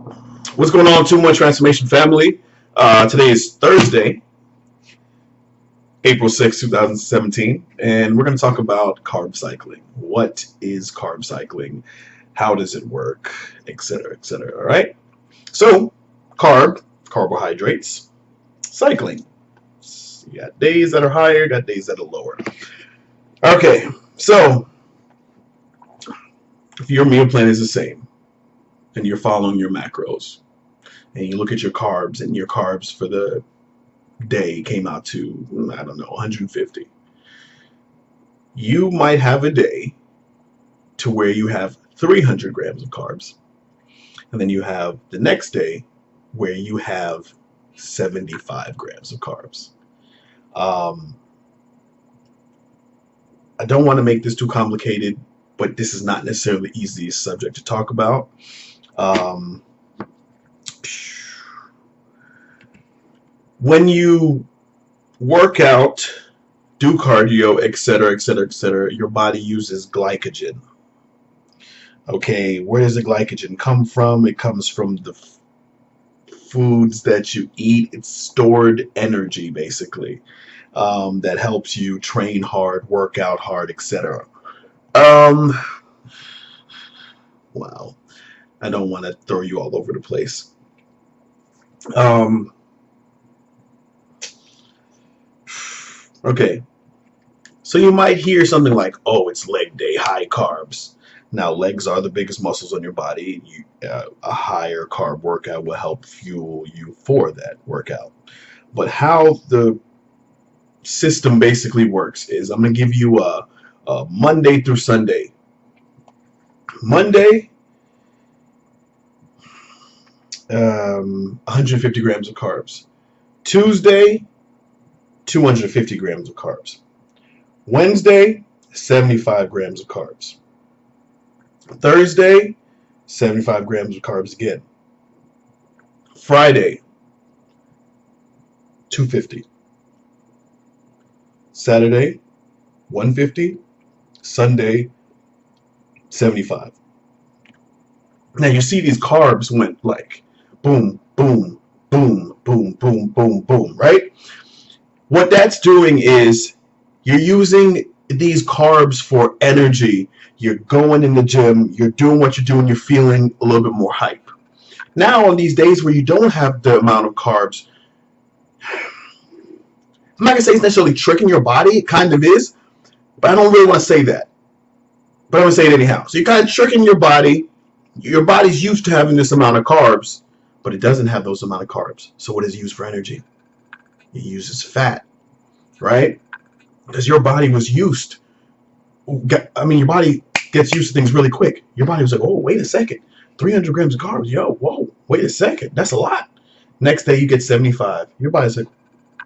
What's going on, 2-1 Transformation family? Today is Thursday, April 6, 2017, and we're going to talk about carb cycling. What is carb cycling? How does it work? Etc., etc. All right? So, carbohydrates, cycling. You got days that are higher, got days that are lower. Okay, so if your meal plan is the same and you're following your macros, and you look at your carbs, and your carbs for the day came out to, I don't know, 150. You might have a day to where you have 300 grams of carbs. And then you have the next day where you have 75 grams of carbs. I don't want to make this too complicated, but this is not necessarily the easiest subject to talk about. When you work out, do cardio, etc., etc., etc., your body uses glycogen. Okay, where does the glycogen come from? It comes from the foods that you eat. It's stored energy, basically, that helps you train hard, work out hard, etc. Wow, I don't want to throw you all over the place. Okay, so you might hear something like, oh, it's leg day, high carbs. Now, legs are the biggest muscles on your body. A higher carb workout will help fuel you for that workout. But how the system basically works is I'm going to give you a Monday through Sunday. Monday, 150 grams of carbs. Tuesday, 250 grams of carbs. Wednesday, 75 grams of carbs. Thursday, 75 grams of carbs again. Friday, 250. Saturday, 150. Sunday, 75. Now you see these carbs went like boom, boom, boom, boom, boom, boom, boom, right? What that's doing is you're using these carbs for energy. You're going in the gym, you're doing what you're doing, you're feeling a little bit more hype. Now on these days where you don't have the amount of carbs, I'm not going to say it's necessarily tricking your body. It kind of is, but I don't really want to say that. But I'm going to say it anyhow. So you're kind of tricking your body. Your body's used to having this amount of carbs, but it doesn't have those amount of carbs. So what is it used for energy? It uses fat, right? Because your body was used. Your body gets used to things really quick. Your body was like, oh, wait a second. 300 grams of carbs. Yo, whoa, wait a second. That's a lot. Next day you get 75. Your body's like,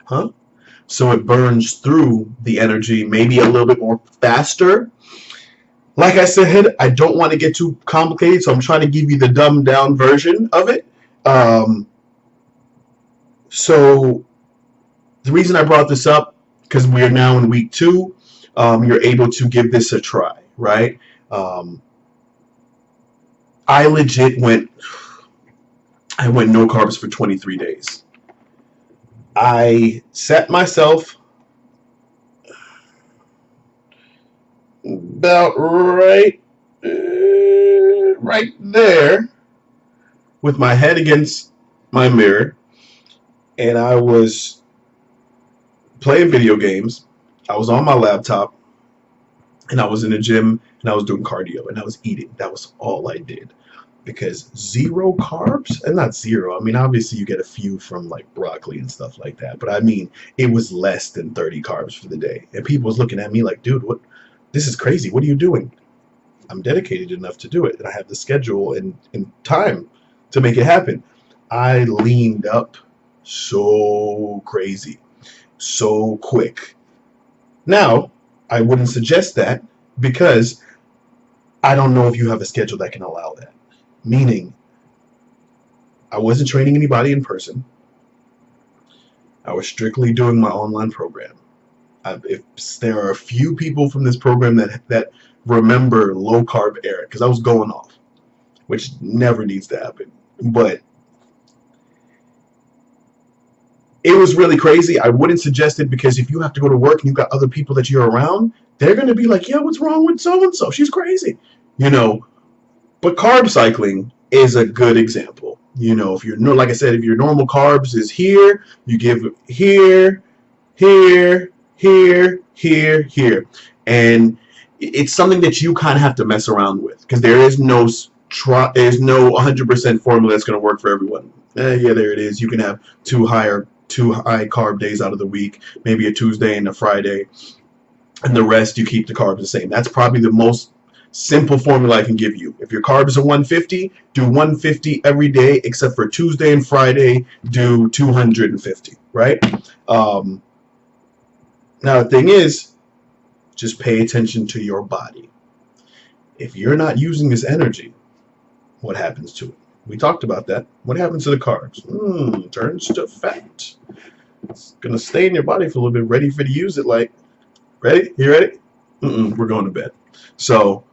huh? So it burns through the energy maybe a little bit more faster. Like I said, I don't want to get too complicated, so I'm trying to give you the dumbed down version of it. So the reason I brought this up, because we are now in week 2, you're able to give this a try, right? I legit went no carbs for 23 days. I set myself about right there with my head against my mirror, and I was playing video games. I was on my laptop, and I was in the gym, and I was doing cardio, and I was eating. That was all I did. Because 0 carbs, and not 0, I mean, obviously you get a few from like broccoli and stuff like that, but I mean, it was less than 30 carbs for the day. And people was looking at me like, dude, what? This is crazy. What are you doing? I'm dedicated enough to do it, and I have the schedule and time to make it happen. I leaned up so crazy, so quick. Now, I wouldn't suggest that because I don't know if you have a schedule that can allow that. Meaning, I wasn't training anybody in person. I was strictly doing my online program. If there are a few people from this program that remember low carb era, because I was going off, which never needs to happen. But it was really crazy. I wouldn't suggest it because if you have to go to work and you've got other people that you're around, they're going to be like, yeah, what's wrong with so-and-so? She's crazy. But carb cycling is a good example. If you're like I said, if your normal carbs is here, you give here, here, here, here, here. And it's something that you kind of have to mess around with because there's no 100% formula that's going to work for everyone. Yeah, there it is. You can have two high carb days out of the week, maybe a Tuesday and a Friday, and the rest you keep the carbs the same. That's probably the most simple formula I can give you. If your carbs are 150, do 150 every day except for Tuesday and Friday, do 250, right? Now the thing is, just pay attention to your body. If you're not using this energy, what happens to it? We talked about that. What happens to the carbs? Turns to fat. It's going to stay in your body for a little bit, ready for you to use it. Like, ready? You ready? We're going to bed. So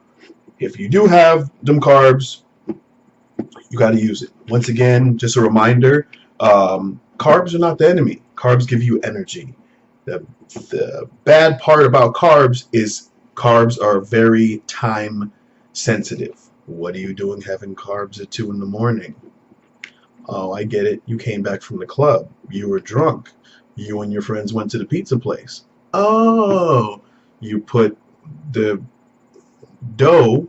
if you do have them carbs, you got to use it. Once again, just a reminder, carbs are not the enemy. Carbs give you energy. The bad part about carbs is carbs are very time sensitive. What are you doing having carbs at 2 in the morning? Oh, I get it. You came back from the club. You were drunk. You and your friends went to the pizza place. Oh, you put the dough,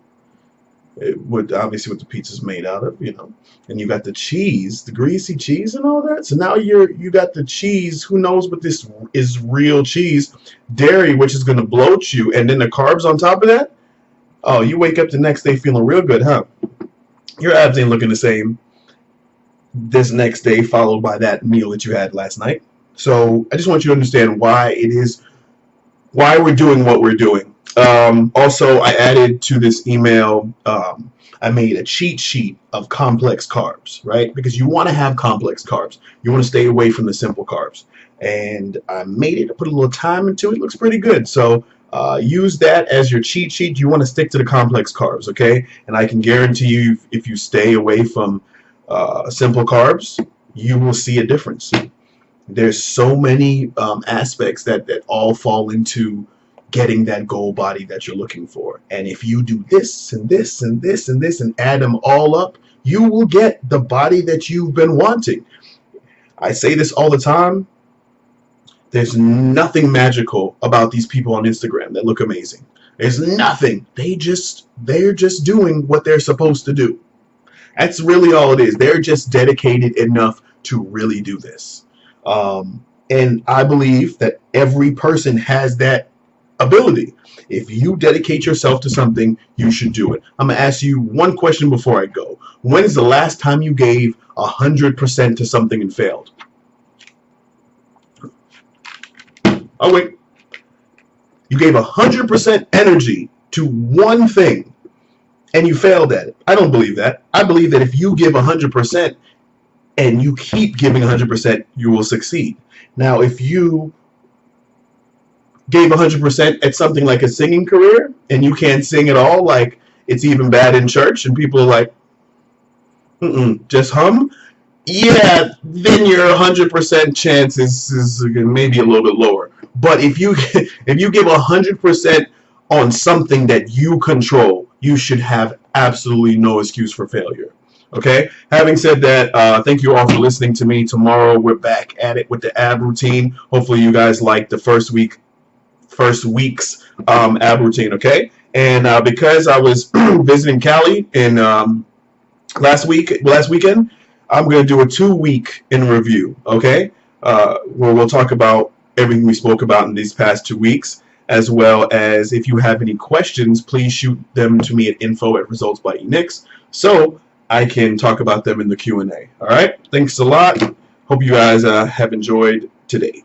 obviously what the pizza's made out of, and you got the cheese, the greasy cheese and all that. So now you got the cheese. Who knows what this is real cheese? Dairy, which is going to bloat you, and then the carbs on top of that. Oh, you wake up the next day feeling real good, huh? Your abs ain't looking the same this next day, followed by that meal that you had last night. So I just want you to understand why we're doing what we're doing. Also, I added to this email, I made a cheat sheet of complex carbs, right? Because you want to have complex carbs. You want to stay away from the simple carbs. And I made it, I put a little time into it. It looks pretty good. So use that as your cheat sheet. You want to stick to the complex carbs, okay? And I can guarantee you, if you stay away from simple carbs, you will see a difference. There's so many aspects that all fall into getting that goal body that you're looking for. And if you do this and this and this and this and add them all up, you will get the body that you've been wanting. I say this all the time. There's nothing magical about these people on Instagram that look amazing. There's nothing. They're just doing what they're supposed to do. That's really all it is. They're just dedicated enough to really do this. And I believe that every person has that ability. If you dedicate yourself to something, you should do it. I'm going to ask you one question before I go. When is the last time you gave 100% to something and failed? Oh, wait. You gave 100% energy to one thing and you failed at it. I don't believe that. I believe that if you give 100% and you keep giving 100%, you will succeed. Now, if you gave 100% at something like a singing career and you can't sing at all, like it's even bad in church and people are like, just hum, yeah, then your 100% chance is maybe a little bit lower. But if you give 100% on something that you control, you should have absolutely no excuse for failure. Okay, having said that, thank you all for listening to me. Tomorrow we're back at it with the ab routine. Hopefully you guys liked the first week's ab routine. Okay, and because I was visiting Cali in last weekend, I'm going to do a 2-week in review. Okay, where we'll talk about everything we spoke about in these past 2 weeks, as well as if you have any questions, please shoot them to me at info@resultsbyenix so I can talk about them in the Q&A. All right, thanks a lot. Hope you guys have enjoyed today.